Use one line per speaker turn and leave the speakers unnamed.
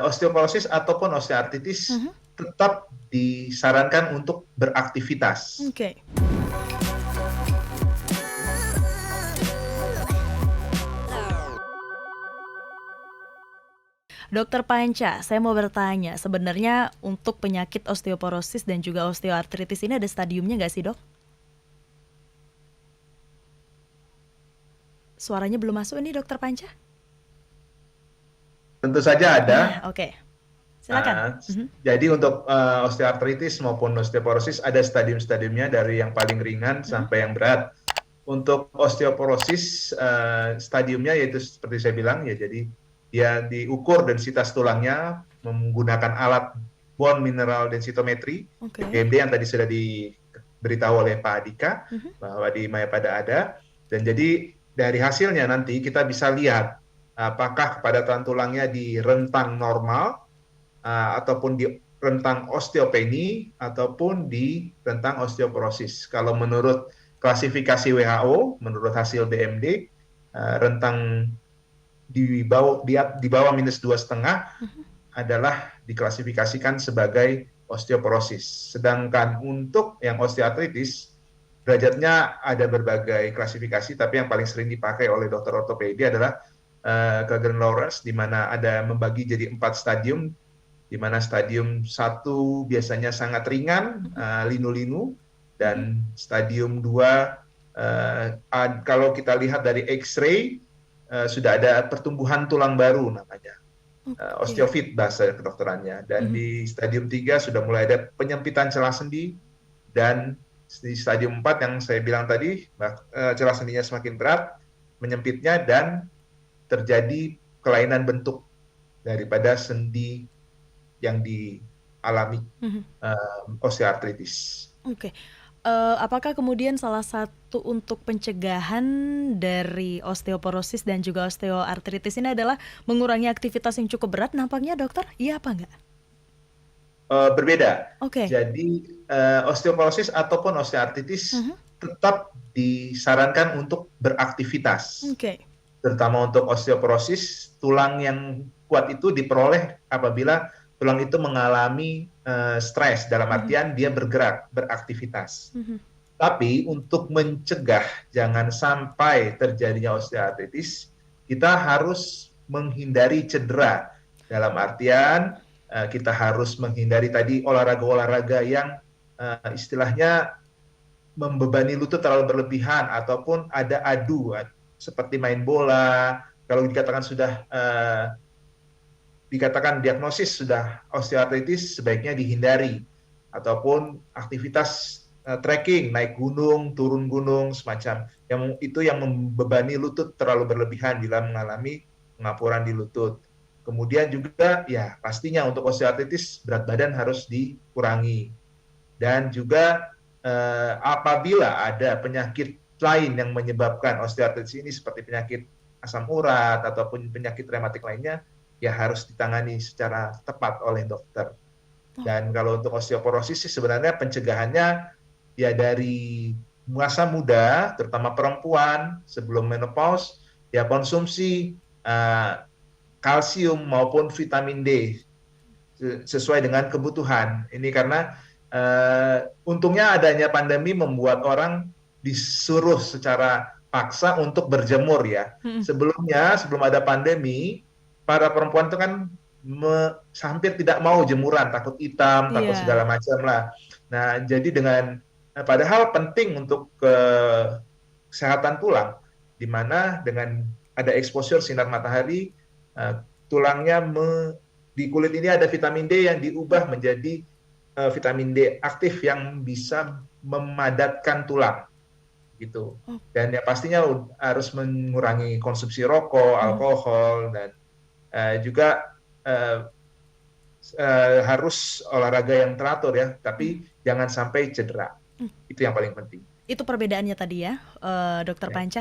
Osteoporosis ataupun osteoartritis
Mhm.
tetap disarankan untuk beraktivitas.
Oke. Dokter Panca, saya mau bertanya, sebenarnya untuk penyakit osteoporosis dan juga osteoartritis ini ada stadiumnya nggak sih, Dok? Suaranya belum masuk ini, Dokter Panca?
Tentu saja ada.
Oke. Silakan. Mhm.
Jadi untuk osteoartritis maupun osteoporosis ada stadium-stadiumnya dari yang paling ringan
Mhm.
sampai yang berat. Untuk osteoporosis stadiumnya yaitu seperti saya bilang ya, jadi dia diukur densitas tulangnya menggunakan alat bone mineral densitometry
Oke.
BMD yang tadi sudah diberitahu oleh Pak Adika
Mhm.
bahwa di Mayapada ada. Dan jadi dari hasilnya nanti kita bisa lihat apakah kepadatan tulangnya di rentang normal ataupun di rentang osteopeni ataupun di rentang osteoporosis. Kalau menurut klasifikasi WHO, menurut hasil BMD, rentang di bawah minus 2,5 adalah diklasifikasikan sebagai osteoporosis. Sedangkan untuk yang osteoartritis, derajatnya ada berbagai klasifikasi, tapi yang paling sering dipakai oleh dokter ortopedi adalah Kagan-Lawrence, di mana ada membagi jadi 4 stadium, di mana stadium 1 biasanya sangat ringan, linu-linu, dan stadium 2 kalau kita lihat dari X-ray sudah ada pertumbuhan tulang baru namanya,
Oke.
osteofit bahasa kedokterannya, dan
Mhm.
di stadium 3 sudah mulai ada penyempitan celah sendi, dan di stadium 4 yang saya bilang tadi celah sendinya semakin berat, menyempitnya, dan terjadi kelainan bentuk daripada sendi yang dialami
Mhm.
osteoartritis.
Oke. Apakah kemudian salah satu untuk pencegahan dari osteoporosis dan juga osteoartritis ini adalah mengurangi aktivitas yang cukup berat nampaknya, Dokter? Iya apa enggak?
Berbeda.
Oke.
Jadi osteoporosis ataupun osteoartritis
Mhm.
tetap disarankan untuk beraktivitas.
Oke.
Terutama untuk osteoporosis, tulang yang kuat itu diperoleh apabila tulang itu mengalami stres, dalam
Mhm.
artian dia bergerak, beraktivitas.
Mhm.
Tapi untuk mencegah jangan sampai terjadinya osteoartritis, kita harus menghindari cedera. Dalam artian kita harus menghindari tadi olahraga-olahraga yang istilahnya membebani lutut terlalu berlebihan ataupun ada adu seperti main bola. Kalau dikatakan sudah dikatakan diagnosis sudah osteoartritis, sebaiknya dihindari, ataupun aktivitas trekking, naik gunung, turun gunung, semacam yang itu yang membebani lutut terlalu berlebihan bila mengalami pengapuran di lutut. Kemudian juga ya pastinya untuk osteoartritis berat badan harus dikurangi, dan juga apabila ada penyakit lain yang menyebabkan osteoartritis ini seperti penyakit asam urat ataupun penyakit rematik lainnya, ya harus ditangani secara tepat oleh dokter.
Oh.
Dan kalau untuk osteoporosis sih sebenarnya pencegahannya ya dari masa muda, terutama perempuan sebelum menopause, ya konsumsi kalsium maupun vitamin D sesuai dengan kebutuhan. Ini karena untungnya adanya pandemi membuat orang disuruh secara paksa untuk berjemur ya.
Mhm.
Sebelumnya, sebelum ada pandemi, para perempuan itu kan hampir tidak mau jemuran, takut hitam, takut
Iya.
segala macam lah. Nah, jadi dengan padahal penting untuk kesehatan tulang, di mana dengan ada exposure sinar matahari, tulangnya di kulit ini ada vitamin D yang diubah menjadi vitamin D aktif yang bisa memadatkan tulang gitu.
Oh.
Dan ya pastinya harus mengurangi konsumsi rokok,
Mhm.
alkohol, dan juga harus olahraga yang teratur ya,
Mhm.
tapi jangan sampai cedera. Itu yang paling penting.
Itu perbedaannya tadi ya, Dokter
Ya.
Panca.